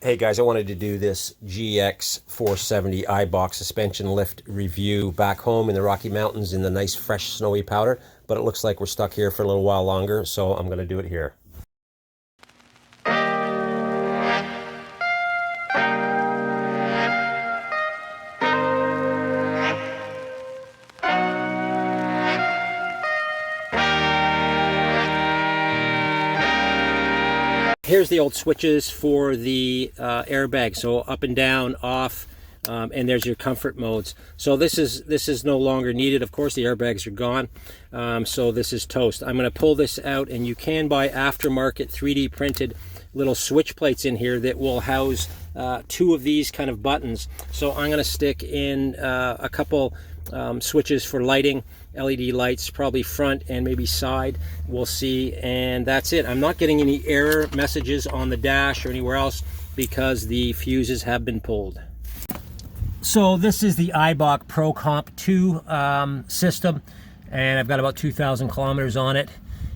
Hey guys, I wanted to do this GX470 Eibach Suspension Lift review back home in the Rocky Mountains in the nice fresh snowy powder, but it looks like we're stuck here for a little while longer, so I'm going to do it here. Here's the old switches for the airbag, so up and down, off, and there's your comfort modes. So this is no longer needed. Of course, the airbags are gone, so this is toast. I'm going to pull this out, and you can buy aftermarket 3D printed little switch plates in here that will house two of these kind of buttons. So I'm going to stick in a couple switches for lighting, LED lights, probably front and maybe side, we'll see, and that's it. I'm not getting any error messages on the dash or anywhere else because the fuses have been pulled. So this is the Eibach Pro Comp 2 system, and I've got about 2,000 kilometers on it,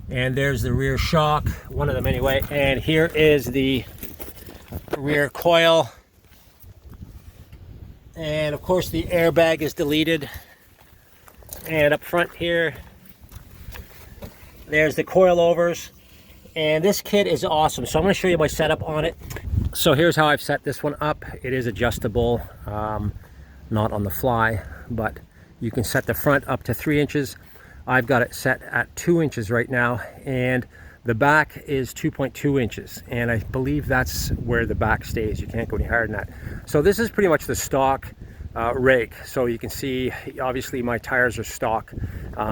and there's the rear shock, one of them anyway, and here is the rear coil, and of course the airbag is deleted. And up front here, there's the coilovers, and this kit is awesome. So I'm going to show you my setup on it. So here's how I've set this one up. It is adjustable, not on the fly, but you can set the front up to 3 inches. I've got it set at 2 inches right now, and the back is 2.2 inches, and I believe that's where the back stays. You can't go any higher than that. So this is pretty much the stock rake. So you can see, obviously my tires are stock.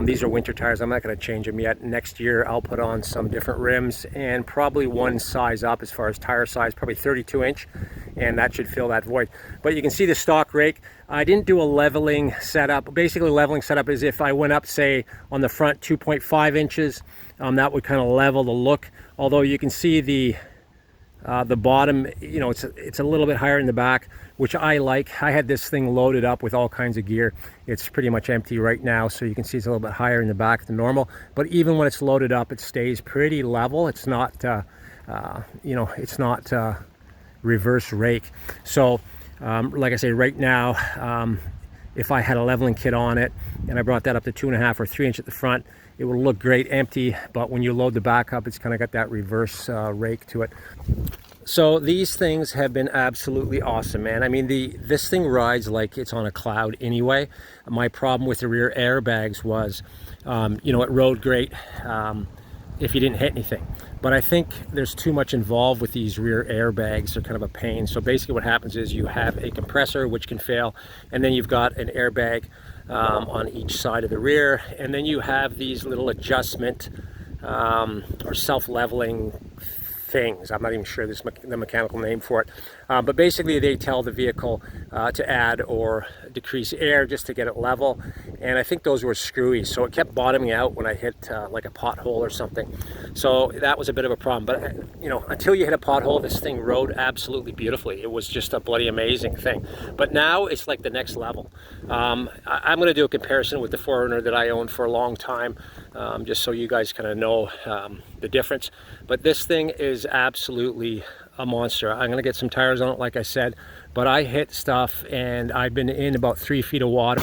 These are winter tires. I'm not going to change them yet. Next year I'll put on some different rims and probably one size up as far as tire size, probably 32 inch, and that should fill that void. But you can see the stock rake. I didn't do a leveling setup. Basically, leveling setup is if I went up, say, on the front 2.5 inches, that would kind of level the look. Although you can see the bottom, you know, it's a little bit higher in the back, which I like. I had this thing loaded up with all kinds of gear. It's pretty much empty right now, so you can see it's a little bit higher in the back than normal. But even when it's loaded up, it stays pretty level. It's not, you know, it's not reverse rake. So, like I say, right now, if I had a leveling kit on it and I brought that up to 2.5 or 3 inch at the front, it will look great empty, but when you load the back up, it's kind of got that reverse rake to it. So these things have been absolutely awesome, man. I mean, this thing rides like it's on a cloud anyway. My problem with the rear airbags was, you know, it rode great if you didn't hit anything. But I think there's too much involved with these rear airbags. They're kind of a pain. So basically what happens is you have a compressor, which can fail, and then you've got an airbag on each side of the rear, and then you have these little adjustment or self-leveling things. I'm not even sure this the mechanical name for it, but basically they tell the vehicle to add or decrease air just to get it level, and I think those were screwy, so it kept bottoming out when I hit like a pothole or something. So that was a bit of a problem, but you know, until you hit a pothole, this thing rode absolutely beautifully. It was just a bloody amazing thing. But now it's like the next level. I'm going to do a comparison with the 4Runner that I owned for a long time, just so you guys kind of know the difference. But this thing is absolutely a monster. I'm going to get some tires on it, like I said, but I hit stuff and I've been in about 3 feet of water.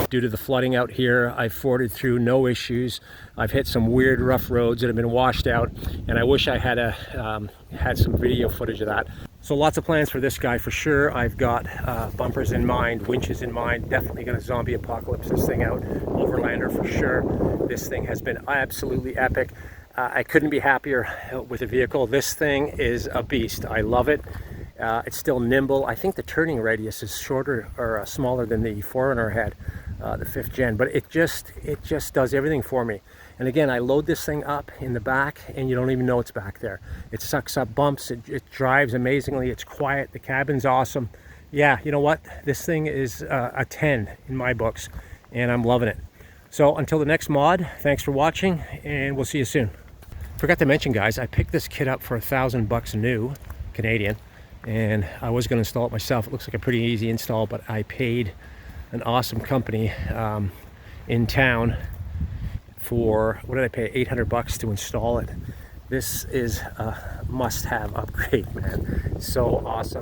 Due to the flooding out here, I've forded through no issues. I've hit some weird rough roads that have been washed out, and I wish I had had some video footage of that. So lots of plans for this guy for sure. I've got bumpers in mind, winches in mind, definitely going to zombie apocalypse this thing out. Overlander for sure. This thing has been absolutely epic. I couldn't be happier with the vehicle. This thing is a beast. I love it. It's still nimble. I think the turning radius is shorter or smaller than the 4Runner had, the 5th gen, but it just does everything for me. And again, I load this thing up in the back and you don't even know it's back there. It sucks up bumps. It drives amazingly. It's quiet. The cabin's awesome. Yeah, you know what? This thing is a 10 in my books, and I'm loving it. So until the next mod, thanks for watching, and we'll see you soon. Forgot to mention, guys, I picked this kit up for $1,000 new, Canadian, and I was going to install it myself. It looks like a pretty easy install, but I paid an awesome company in town for, what did I pay, $800 to install it. This is a must-have upgrade, man. So awesome.